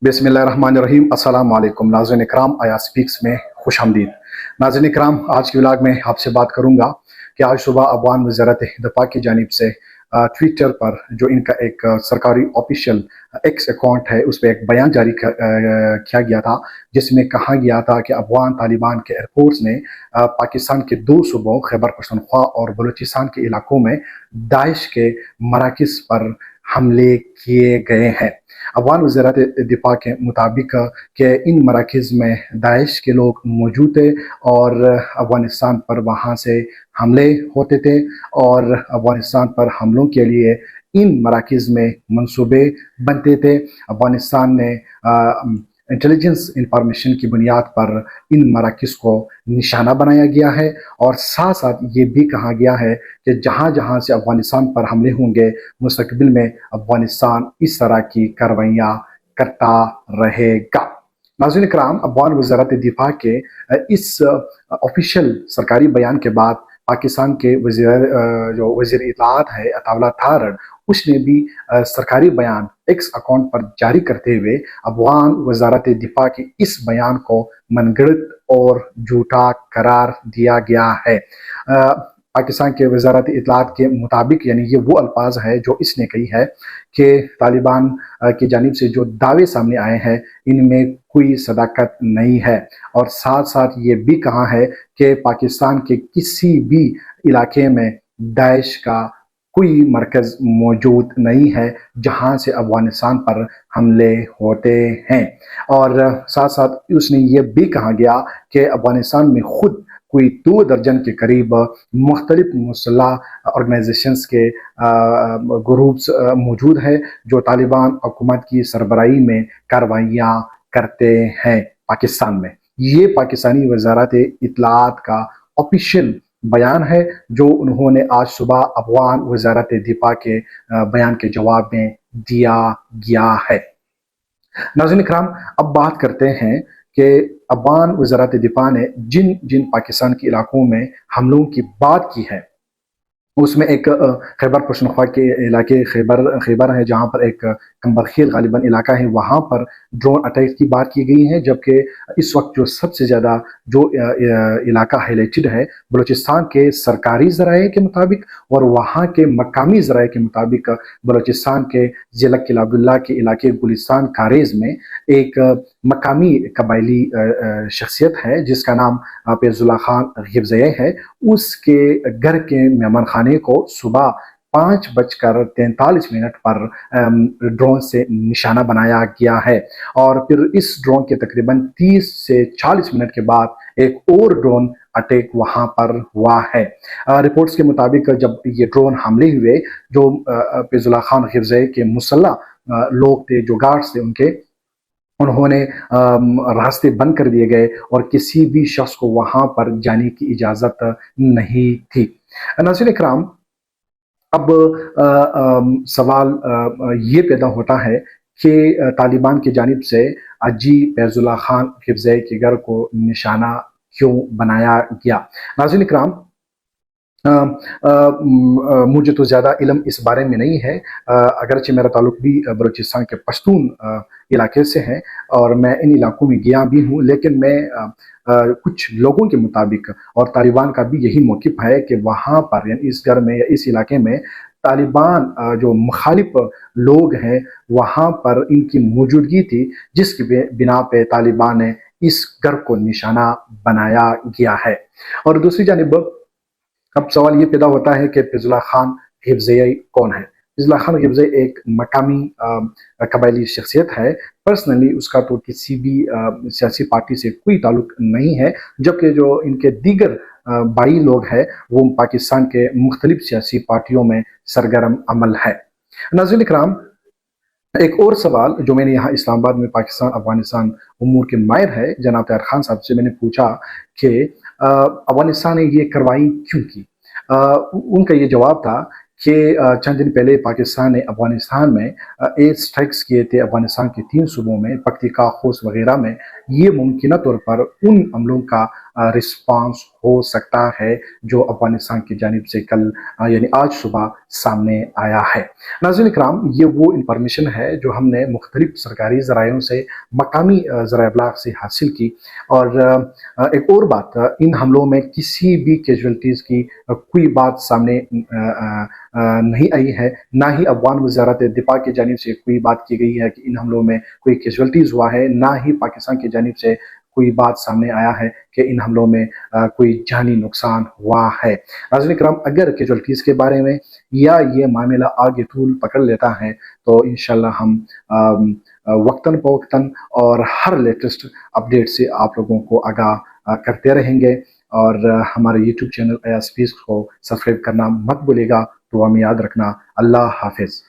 बिस्मिल्लाहिर्रहमानिर्रहीम। अस्सलाम वालेकुम नाज़रीन इकराम, आया स्पीक्स में खुश आमदीद। नाज़रीन इकराम, आज के व्लॉग में आपसे बात करूंगा कि आज सुबह अफगान वज़ारत दफ़ा की जानिब से ट्विटर पर जो इनका एक सरकारी ऑफिशियल एक्स अकाउंट है, उस पर एक बयान जारी किया गया था, जिसमें कहा गया था कि अफगान तालिबान के एयरफोर्स ने पाकिस्तान के दो सूबों खैबर पख्तूनख्वा और बलूचिस्तान के इलाकों में दाइश के मराकिज़ पर हमले किए गए हैं। अफगान वज़ारत दिफा के मुताबिक कि इन मराकज़ में दाइश के लोग मौजूद थे और अफ़गानिस्तान पर वहाँ से हमले होते थे और अफ़गानिस्तान पर हमलों के लिए इन मराकज़ में मंसूबे बनते थे। अफ़गानिस्तान ने इंटेलिजेंस इंफॉर्मेशन की बुनियाद पर इन मराकज़ को निशाना बनाया गया है और साथ साथ ये भी कहा गया है कि जहाँ जहाँ से अफ़गानिस्तान पर हमले होंगे, मुस्तक़बिल में अफ़गानिस्तान इस तरह की कार्रवाइयाँ करता रहेगा। नाज़रीन इकराम, अफगान वज़ारत दिफा के इस ऑफिशियल सरकारी बयान के बाद पाकिस्तान के जो वज़ीर इत्तलाआत है अताउल्लाह तारड़, उसने भी सरकारी बयान एक्स अकाउंट पर जारी करते हुए अफगान वज़ारत दिफा के इस बयान को मनगढ़ंत और झूठा करार दिया गया है। पाकिस्तान के वज़ारत इत्तलाआत के मुताबिक, यानी ये वो अल्फाज है जो इसने कही है कि तालिबान की जानिब से जो दावे सामने आए हैं, इनमें कोई सदाकत नहीं है और साथ साथ ये भी कहा है कि पाकिस्तान के किसी भी इलाके में दाइश का कोई मरकज़ मौजूद नहीं है जहां से अफ़गानिस्तान पर हमले होते हैं। और साथ साथ उसने ये भी कहा गया कि अफ़गानिस्तान में खुद कोई 2 दर्जन के करीब मुख्तलिफ मुसल्लह ऑर्गेनाइजेशंस के ग्रुप्स मौजूद हैं जो तालिबान हुकूमत की सरबराही में कार्रवाइयाँ करते हैं पाकिस्तान में। ये पाकिस्तानी वज़ारत इत्तलाआत का ऑफिशियल बयान है जो उन्होंने आज सुबह अफगान वज़ारत दिफा के बयान के जवाब में दिया गया है। नाज़रीन इकराम, अब बात करते हैं कि अफगान वज़ारत दिफा ने जिन जिन पाकिस्तान के इलाकों में हमलों की बात की है, उसमें एक खैबर पख्तूनख्वा के इलाके खैबर है, जहाँ पर एक कंबरखेल गालिबन इलाका है, वहाँ पर ड्रोन अटैक की बात की गई है। जबकि इस वक्त जो सबसे ज़्यादा जो इलाका हाईलाइटेड है, बलूचिस्तान के सरकारी ज़राए के मुताबिक और वहाँ के मकामी ज़राए के मुताबिक, बलूचिस्तान के ज़िला किला अब्दुल्ला के इलाके गुलिस्तान कारेज़ में एक मकामी कबायली शख्सियत है जिसका नाम फैजुल्लाह खान गिबज़ई है। उसके घर के मेहमान खाने को सुबह 5:43 पर ड्रोन से निशाना बनाया गया है और फिर इस ड्रोन के तकरीबन 30 से 40 मिनट के बाद एक और ड्रोन अटैक वहां पर हुआ है। रिपोर्ट्स के मुताबिक जब ये ड्रोन हमले हुए, जो फैजुल्लाह खान गिबज़ई के मुसल्लह लोग थे, जो गार्ड्स थे उन्होंने रास्ते बंद कर दिए गए और किसी भी शख्स को वहां पर जाने की इजाज़त नहीं थी। नाज़रीन इकराम, अब सवाल ये पैदा होता है कि तालिबान की जानिब से अजी फैजुल्लाह खान गिबज़ई के घर को निशाना क्यों बनाया गया। नाज़रीन इकराम, मुझे तो ज़्यादा इल्म इस बारे में नहीं है, अगरचे मेरा ताल्लुक भी बलूचिस्तान के पश्तून इलाके से है और मैं इन इलाकों में गया भी हूँ, लेकिन मैं कुछ लोगों के मुताबिक, और तालिबान का भी यही मौक़िफ़ है कि वहाँ पर यानी इस घर में या इस इलाके में तालिबान जो मुखालिफ लोग हैं वहाँ पर इनकी मौजूदगी थी, जिसकी बिना पे तालिबान ने इस घर को निशाना बनाया गया है। और दूसरी जानिब अब सवाल ये पैदा होता है कि फैजुल्लाह खान गिबज़ई कौन है। फैजुल्लाह खान गिबज़ई एक मकामी कबायली शख्सियत है। पर्सनली उसका तो किसी भी सियासी पार्टी से कोई ताल्लुक नहीं है, जबकि जो इनके दीगर भाई लोग हैं वो पाकिस्तान के मुख्तलिफ सियासी पार्टियों में सरगर्म अमल है। नाज़रीन इकराम, एक और सवाल जो मैंने यहाँ इस्लामाबाद में पाकिस्तान अफगानिस्तान उमूर के माहिर है जनाब तैयार खान साहब से मैंने पूछा कि अफगानिस्तान ने ये कार्रवाई क्यों की। उनका ये जवाब था कि चंद दिन पहले पाकिस्तान ने अफगानिस्तान में एयर स्ट्राइक्स किए थे, अफगानिस्तान के 3 सूबों में, पख्तिका, खोस्ट वगैरह में। ये मुमकिन तौर पर उन हमलों का रिस्पांस हो सकता है जो अफगानिस्तान की जानिब से कल यानी आज सुबह सामने आया है। नाज़रीन इकराम, ये वो इंफॉर्मेशन है जो हमने मुख्तलिफ सरकारी ज़राइयों से, मकामी ज़राए इब्लाग से हासिल की। और एक और बात, इन हमलों में किसी भी कैजुअल्टीज़ की कोई बात सामने नहीं आई है, ना ही अफगान वज़ारत दिफा की जानिब से कोई बात की गई है कि इन हमलों में कोई कैजुअल्टीज़ हुआ है, ना ही पाकिस्तान की जानिब से कोई बात सामने आया है कि इन हमलों में कोई जानी नुकसान हुआ है। नाज़रीन इकराम, अगर कैजुअल्टीज़ के बारे में या ये मामला आगे तूल पकड़ लेता है तो इंशाल्लाह हम वक्तन फ़वक्तन और हर लेटेस्ट अपडेट से आप लोगों को आगाह करते रहेंगे। और हमारे यूट्यूब चैनल अयाज स्पीक्स को सब्सक्राइब करना मत भूलिएगा। दुआ में याद रखना। अल्लाह हाफिज़।